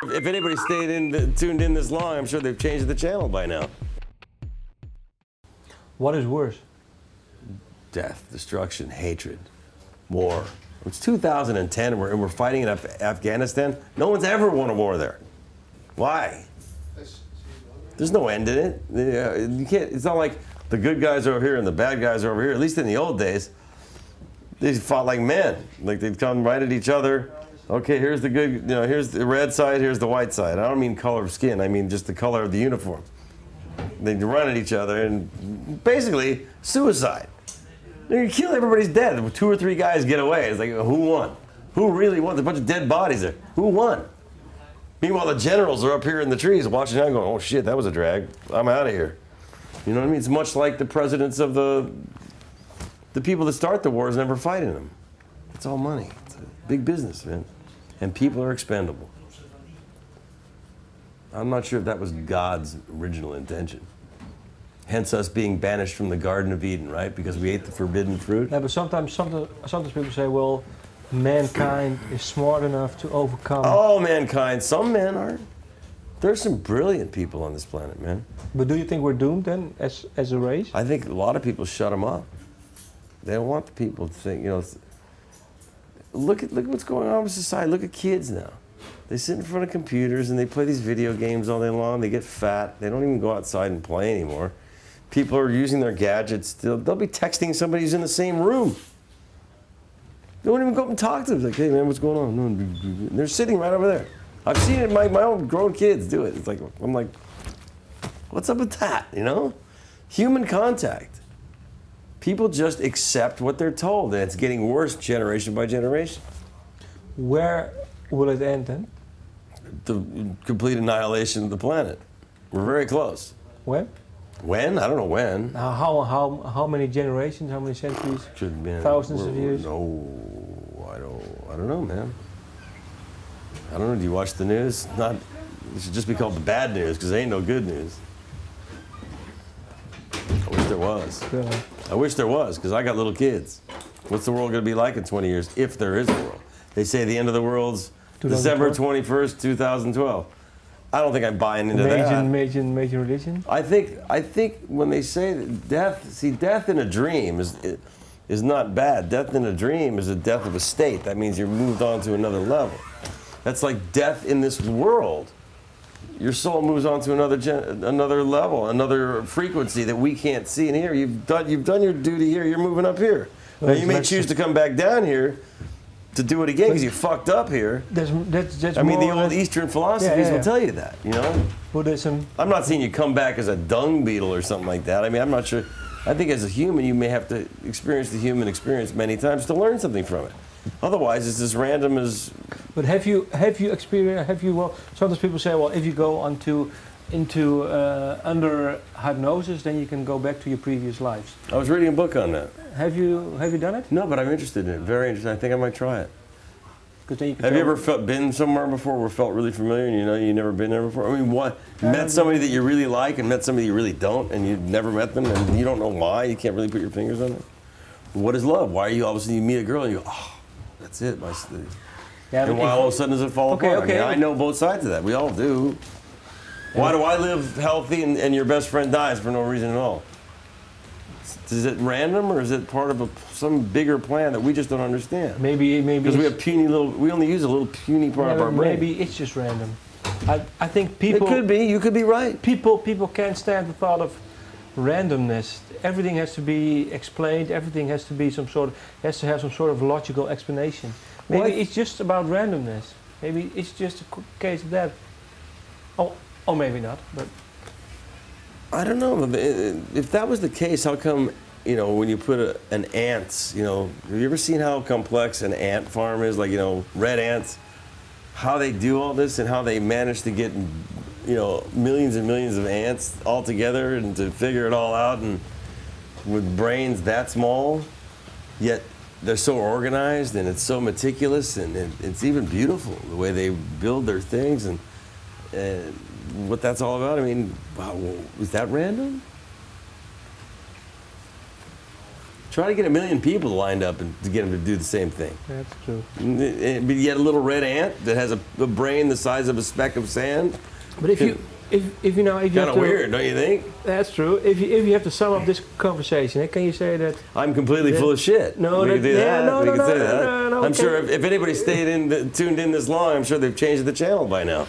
If anybody tuned in this long, I'm sure they've changed the channel by now. What is worse? Death, destruction, hatred, war. It's 2010 and we're fighting in Afghanistan. No one's ever won a war there. Why? There's no end in it. You can't. It's not like the good guys are over here and the bad guys are over here. At least in the old days, they fought like men. Like they'd come right at each other. Okay, here's the good, here's the red side, here's the white side. I don't mean color of skin, I mean just the color of the uniform. They'd run at each other and basically suicide. You kill, everybody's dead. 2 or 3 guys get away. It's like, who won? Who really won? There's a bunch of dead bodies there. Who won? Meanwhile, the generals are up here in the trees watching out going, oh shit, that was a drag. I'm out of here. You know what I mean? It's much like the presidents of the people that start the wars never fight in them. It's all money. It's a big business, man. And people are expendable. I'm not sure if that was God's original intention. Hence us being banished from the Garden of Eden, right? Because we ate the forbidden fruit. Yeah, but sometimes people say, well, mankind is smart enough to overcome. Oh, mankind. Some men are. There's some brilliant people on this planet, man. But do you think we're doomed then, as a race? I think a lot of people shut them up. They don't want the people to think, Look at what's going on with society. Look at kids now. They sit in front of computers and they play these video games all day long. They get fat. They don't even go outside and play anymore. People are using their gadgets. They'll be texting somebody who's in the same room. They won't even go up and talk to them. Like, hey man, what's going on? And they're sitting right over there. I've seen it. My own grown kids do it. It's like, I'm like, what's up with that? Human contact. People just accept what they're told, and it's getting worse generation by generation. Where will it end then? The complete annihilation of the planet. We're very close. When? When? I don't know when. How many generations? How many centuries? Thousands of years? No, I don't know, man. I don't know. Do you watch the news? It should just be called the bad news because there ain't no good news. I wish there was. Yeah. I wish there was, because I got little kids. What's the world going to be like in 20 years, if there is a world? They say the end of the world's December 21st, 2012. I don't think I'm buying into that. Major religion? I think when they say that death in a dream is not bad. Death in a dream is a death of a state. That means you're moved on to another level. That's like death in this world. Your soul moves on to another level, another frequency that we can't see and hear. You've done your duty here. You're moving up here. Now you may choose to come back down here to do it again because you fucked up here. That's I mean, the old Eastern philosophies will tell you that. Buddhism. I'm not saying you come back as a dung beetle or something like that. I mean, I'm not sure. I think as a human, you may have to experience the human experience many times to learn something from it. Otherwise, it's as random as. But have you experienced? Well, sometimes people say, well, if you go into under hypnosis, then you can go back to your previous lives. I was reading a book on that. Have you done it? No, but I'm interested in it. Very interested. I think I might try it. Then you can have you ever been somewhere before where felt really familiar and you've never been there before? I mean, what? Met somebody that you really like and met somebody you really don't, and you've never met them and you don't know why? You can't really put your fingers on it? What is love? Why are you all of a sudden you meet a girl and you go, oh, that's it, my Steve. Yeah, and why all of a sudden does it fall apart? Okay. I know both sides of that. We all do. Why do I live healthy and your best friend dies for no reason at all? Is it random or is it part of some bigger plan that we just don't understand? Maybe because we have we only use a little puny part of our brain. Maybe it's just random. I think people. It could be. You could be right. People can't stand the thought of randomness. Everything has to be explained. Everything has to be has to have some sort of logical explanation. Maybe it's just about randomness. Maybe it's just a case of that. Oh, maybe not. But I don't know. If that was the case, how come, when you put an ants, have you ever seen how complex an ant farm is? Like, red ants, how they do all this and how they manage to get, millions and millions of ants all together and to figure it all out, and with brains that small, yet they're so organized and it's so meticulous, and it's even beautiful the way they build their things and what that's all about. I mean, wow, is that random? Try to get 1 million people lined up and to get them to do the same thing. That's true. But you get a little red ant that has a brain the size of a speck of sand. But if you kind of weird, don't you think? That's true. If you have to sum up this conversation, can you say that I'm completely full of shit? No, we can do that. No, we can say that. no, I'm sure if anybody tuned in this long, I'm sure they've changed the channel by now.